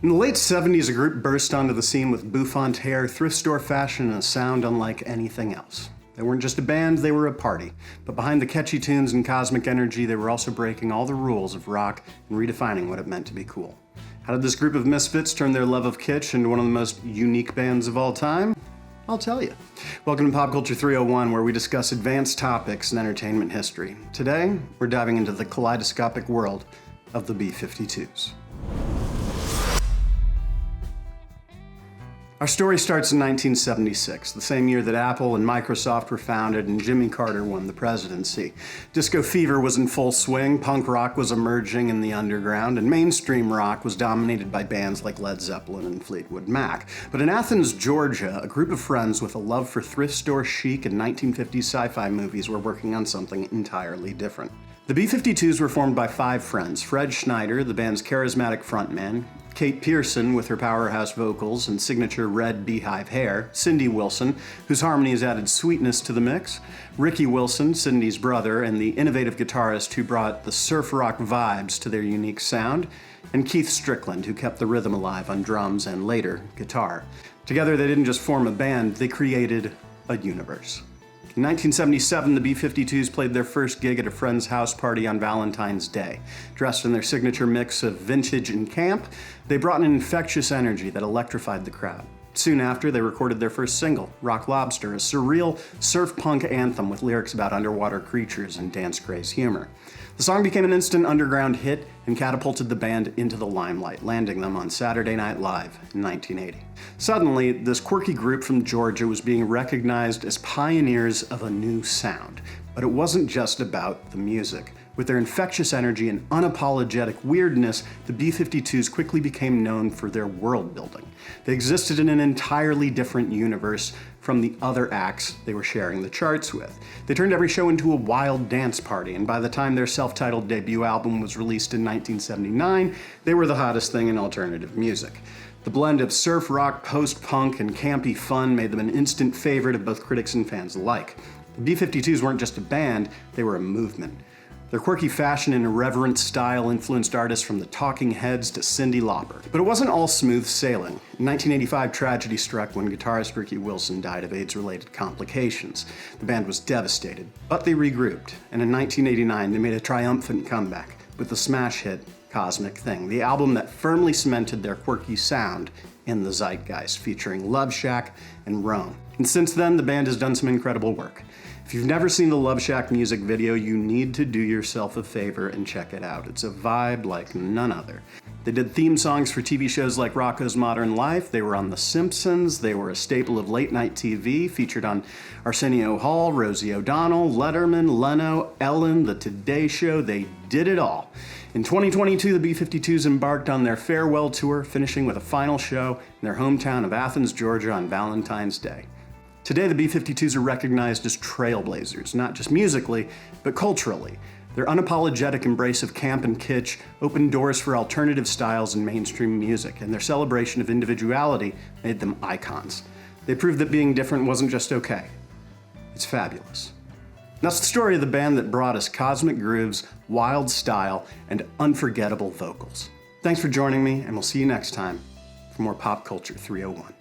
In the late 70s, a group burst onto the scene with bouffant hair, thrift store fashion, and a sound unlike anything else. They weren't just a band, they were a party. But behind the catchy tunes and cosmic energy, they were also breaking all the rules of rock and redefining what it meant to be cool. How did this group of misfits turn their love of kitsch into one of the most unique bands of all time? I'll tell you. Welcome to Pop Culture 301, where we discuss advanced topics in entertainment history. Today, we're diving into the kaleidoscopic world of the B-52s. Our story starts in 1976, the same year that Apple and Microsoft were founded and Jimmy Carter won the presidency. Disco fever was in full swing, punk rock was emerging in the underground, and mainstream rock was dominated by bands like Led Zeppelin and Fleetwood Mac. But in Athens, Georgia, a group of friends with a love for thrift store chic and 1950s sci-fi movies were working on something entirely different. The B-52s were formed by 5 friends: Fred Schneider, the band's charismatic frontman; Kate Pearson, with her powerhouse vocals and signature red beehive hair; Cindy Wilson, whose harmonies added sweetness to the mix; Ricky Wilson, Cindy's brother, and the innovative guitarist who brought the surf rock vibes to their unique sound; and Keith Strickland, who kept the rhythm alive on drums and later guitar. Together, they didn't just form a band, they created a universe. In 1977, the B-52s played their first gig at a friend's house party on Valentine's Day. Dressed in their signature mix of vintage and camp, they brought an infectious energy that electrified the crowd. Soon after, they recorded their first single, Rock Lobster, a surreal surf punk anthem with lyrics about underwater creatures and dance-craze humor. The song became an instant underground hit and catapulted the band into the limelight, landing them on Saturday Night Live in 1980. Suddenly, this quirky group from Georgia was being recognized as pioneers of a new sound. But it wasn't just about the music. With their infectious energy and unapologetic weirdness, the B-52s quickly became known for their world building. They existed in an entirely different universe from the other acts they were sharing the charts with. They turned every show into a wild dance party, and by the time their self-titled debut album was released in 1979, they were the hottest thing in alternative music. The blend of surf rock, post-punk, and campy fun made them an instant favorite of both critics and fans alike. The B-52s weren't just a band, they were a movement. Their quirky fashion and irreverent style influenced artists from the Talking Heads to Cyndi Lauper. But it wasn't all smooth sailing. In 1985, tragedy struck when guitarist Ricky Wilson died of AIDS-related complications. The band was devastated, but they regrouped, and in 1989 they made a triumphant comeback with the smash hit Cosmic Thing, the album that firmly cemented their quirky sound in the zeitgeist, featuring Love Shack and Rome. And since then, the band has done some incredible work. If you've never seen the Love Shack music video, you need to do yourself a favor and check it out. It's a vibe like none other. They did theme songs for TV shows like Rocko's Modern Life, they were on The Simpsons, they were a staple of late-night TV, featured on Arsenio Hall, Rosie O'Donnell, Letterman, Leno, Ellen, The Today Show. They did it all. In 2022, the B-52s embarked on their farewell tour, finishing with a final show in their hometown of Athens, Georgia on Valentine's Day. Today, the B-52s are recognized as trailblazers, not just musically, but culturally. Their unapologetic embrace of camp and kitsch opened doors for alternative styles in mainstream music, and their celebration of individuality made them icons. They proved that being different wasn't just okay. It's fabulous. That's the story of the band that brought us cosmic grooves, wild style, and unforgettable vocals. Thanks for joining me, and we'll see you next time for more Pop Culture 301.